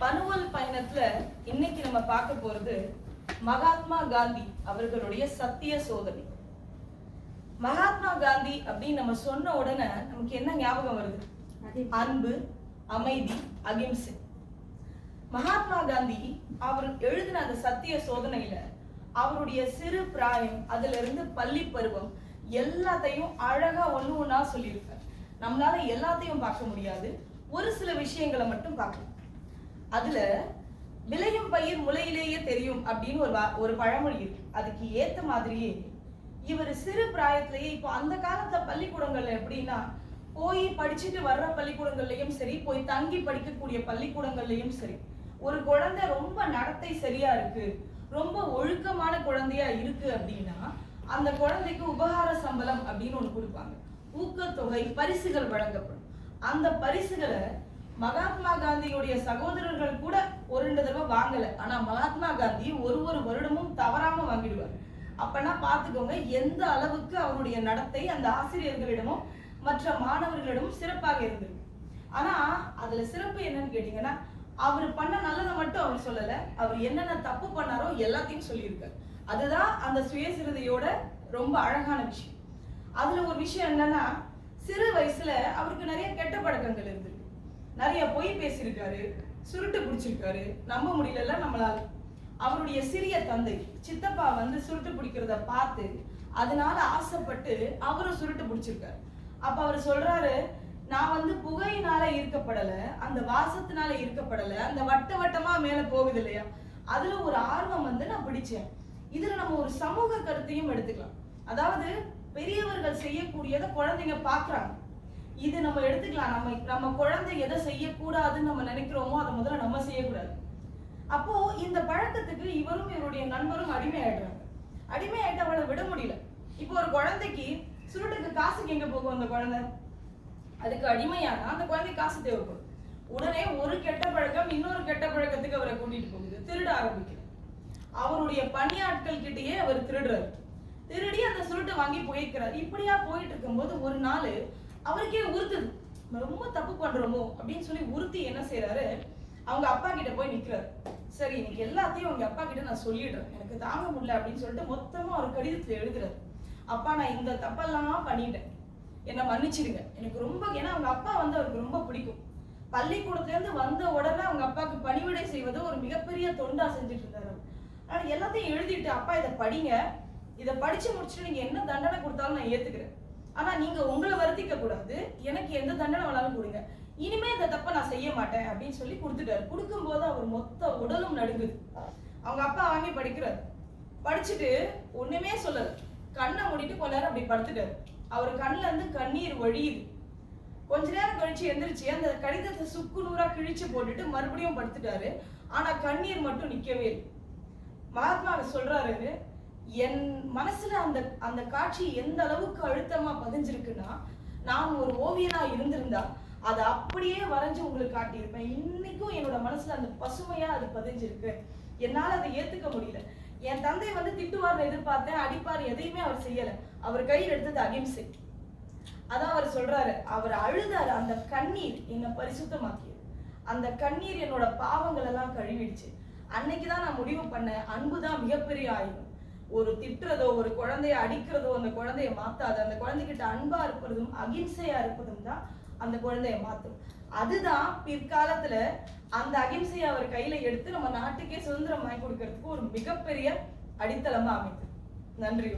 பனுவல் பயணத்துல இன்னைக்கு நம்ம பார்க்க போறது மகாத்மா காந்தி அவர்களுடைய சத்திய சோதனை. மகாத்மா காந்தி அப்படின்னு நம்ம சொன்ன உடனே நமக்கு என்ன ஞாபகம் வருது? அன்பு, அமைதி, அகிம்சை. மகாத்மா காந்தி அவர் எழுதின அந்த சத்திய சோதனையில அவருடைய சிறு பிராயம், அதுல இருந்து பள்ளி பருவம் எல்லாத்தையும் அழகா ஒண்ணு ஒண்ணா சொல்லியிருக்காரு. நம்மளால எல்லாத்தையும் பார்க்க முடியாது, ஒரு சில விஷயங்களை மட்டும் பார்க்கலாம். அதுல விளையும் பயிர் முளையிலேயே தெரியும் அப்படின்னு ஒரு பழமொழி இருக்கு. அதுக்கு ஏத்த மாதிரியே இவர் சிறு பிராயத்திலேயே, இப்போ அந்த காலத்துல பள்ளிக்கூடங்கள்ல எப்படின்னா, போய் படிச்சுட்டு வர்ற பள்ளிக்கூடங்கள்லயும் சரி, போய் தங்கி படிக்கக்கூடிய பள்ளிக்கூடங்கள்லயும் சரி, ஒரு குழந்தை ரொம்ப நடத்தை சரியா இருக்கு, ரொம்ப ஒழுக்கமான குழந்தையா இருக்கு அப்படின்னா அந்த குழந்தைக்கு உபகார சம்பளம் அப்படின்னு ஒண்ணு கொடுப்பாங்க. ஊக்கத்தொகை, பரிசுகள் வழங்கப்படும். அந்த பரிசுகளை மகாத்மா காந்தியுடைய சகோதரர்கள் கூட ஒரு 2 தடவை வாங்கல. ஆனா மகாத்மா காந்தி ஒரு வருடமும் தவறாம வாங்கிடுவார். அப்பனா பாத்துக்கோங்க எந்த அளவுக்கு அவருடைய நடத்தை அந்த ஆசிரியர்களிடமும் மற்ற மாணவர்களிடமும் சிறப்பாக இருந்தது. ஆனா அதுல சிறப்பு என்னன்னு கேட்டீங்கன்னா, அவர் பண்ண நல்லதை மட்டும் அவர் சொல்லல, அவர் என்னென்ன தப்பு பண்ணாரோ எல்லாத்தையும் சொல்லியிருக்காரு. அதுதான் அந்த சுயசிறுதையோட ரொம்ப அழகான விஷயம். அதுல ஒரு விஷயம் என்னன்னா, சிறு வயசுல அவருக்கு நிறைய கெட்ட பழக்கங்கள் இருந்திருக்கு. நிறைய பொய் பேசியிருக்காரு, சுருட்டு பிடிச்சிருக்காரு. நம்ப முடியல நம்மளால. அவருடைய சிறிய தந்தை சித்தப்பா சுருட்டு பிடிக்கிறத பார்த்து அதனால ஆசைப்பட்டு அவரும் சுருட்டு பிடிச்சிருக்காரு. அப்ப அவர் சொல்றாரு, நான் புகையினால ஈர்க்கப்படல, அந்த வாசத்தினால ஈர்க்கப்படல, அந்த வட்டமா மேல போகுது இல்லையா, அதுல ஒரு ஆர்வம் நான் பிடிச்சேன். இதுல நம்ம ஒரு சமூக கருத்தையும் எடுத்துக்கலாம். அதாவது பெரியவர்கள் செய்யக்கூடியதை குழந்தைங்க பாக்குறாங்க, இது நம்ம எடுத்துக்கலாம். நம்ம குழந்தை எதை செய்யக்கூடாதுன்னு நம்ம நினைக்கிறோமோ அதை முதல்ல நம்ம செய்யக்கூடாது. அப்போ இந்த பழக்கத்துக்கு இவரும் இவருடைய நண்பரும் அடிமையாயிடுறாங்க. அடிமையாயிட்டு அவளை விட முடியல. இப்போ ஒரு குழந்தைக்கு சுருட்டுக்கு காசுக்கு எங்க போகும்? அந்த குழந்தை அதுக்கு அடிமையானா அந்த குழந்தை காசு தேவைப்படும். உடனே ஒரு கெட்ட பழக்கம் இன்னொரு கெட்ட பழக்கத்துக்கு அவரை கூட்டிட்டு போகுது. திருட ஆரம்பிக்கிறார். அவருடைய பணியாட்கள் கிட்டேயே அவர் திருடுறாரு. திருடி அந்த சுருட்டை வாங்கி போயிருக்கிறார். இப்படியா போயிட்டு இருக்கும்போது ஒரு நாள் அவருக்கே உறுத்துது, ரொம்ப தப்பு பண்றோமோ அப்படின்னு சொல்லி உறுத்தி என்ன செய்யறாரு, அவங்க அப்பா கிட்ட போய் நிக்கிறாரு. சரி, இன்னைக்கு எல்லாத்தையும் அவங்க அப்பா கிட்ட நான் சொல்லிடுறேன், எனக்கு தாங்க முடியல அப்படின்னு சொல்லிட்டு மொத்தமா ஒரு கடிதத்துல எழுதுறாரு. அப்பா, நான் இந்த தப்பெல்லாம் பண்ணிட்டேன், என்னை மன்னிச்சிடுங்க. எனக்கு ரொம்ப, ஏன்னா அவங்க அப்பா அவருக்கு ரொம்ப பிடிக்கும். பள்ளிக்கூடத்துல இருந்து வந்த உடனே அவங்க அப்பாவுக்கு பணிவிடை செய்வது ஒரு மிகப்பெரிய தொண்டா செஞ்சுட்டு இருந்தாரு. ஆனா எல்லாத்தையும் எழுதிட்டு, அப்பா இதை படிங்க, இதை படிச்சு முடிச்சுட்டு நீங்க என்ன தண்டனை கொடுத்தாலும் நான் ஏத்துக்கிறேன், ஆனா நீங்க உங்களை வருத்திக்க கூடாது, எனக்கு எந்த தண்டனை வேணாலும் கொடுங்க, இனிமே இந்த தப்பை நான் செய்ய மாட்டேன் அப்படின்னு சொல்லி கொடுத்துட்டாரு. கொடுக்கும் போது அவர் மொத்த உடலும் நடுங்குது. அவங்க அப்பா வாங்கி படிக்கிறாரு. படிச்சுட்டு ஒண்ணுமே சொல்லல, கண்ணை மூடிட்டு கொஞ்ச நேரம் அப்படி படுத்துட்டாரு. அவர் கண்ணுல இருந்து கண்ணீர் வழியுது. கொஞ்ச நேரம் கழிச்சு எந்திரிச்சு அந்த கடிதத்தை சுக்கு நூறா கிழிச்சு போட்டுட்டு மறுபடியும் படுத்துட்டாரு. ஆனா கண்ணீர் மட்டும் நிக்கவே இல்லை. மகாத்மா சொல்றாரு, என் மனசுல அந்த காட்சி எந்த அளவுக்கு அழுத்தமா பதிஞ்சிருக்குன்னா, நான் ஒரு ஓவியனா இருந்திருந்தா அதை அப்படியே வரைஞ்சு உங்களுக்கு காட்டியிருப்பேன். இன்னைக்கும் என்னோட மனசுல அந்த பசுமையா அது பதிஞ்சிருக்கு. என்னால அதை ஏத்துக்க முடியல. என் தந்தை திட்டுவார்னு எதிர்பார்த்தேன், அடிப்பார், எதையுமே அவர் செய்யல. அவர் கையில் எடுத்தது அகிம்சை. அதான் அவர் சொல்றாரு, அவர் அழுதாரு. அந்த கண்ணீர் என்னை பரிசுத்தமாக்கியது. அந்த கண்ணீர் என்னோட பாவங்கள் எல்லாம் கழுவிடுச்சு. அன்னைக்குதான் நான் முடிவு பண்ணேன், அன்புதான் மிகப்பெரிய ஆயுதம். ஒரு திட்டுறதோ, ஒரு குழந்தைய அடிக்கிறதோ அந்த குழந்தைய மாத்தாது. அந்த குழந்தைகிட்ட அன்பா இருப்பதும் அகிம்சையா இருப்பதும் தான் அந்த குழந்தைய மாத்தும். அதுதான் பிற்காலத்துல அந்த அகிம்சையை அவர் கையில எடுத்து நம்ம நாட்டுக்கே சுதந்திரம் வாங்கி கொடுக்கறதுக்கு ஒரு மிகப்பெரிய அடித்தளமா அமைது. நன்றி.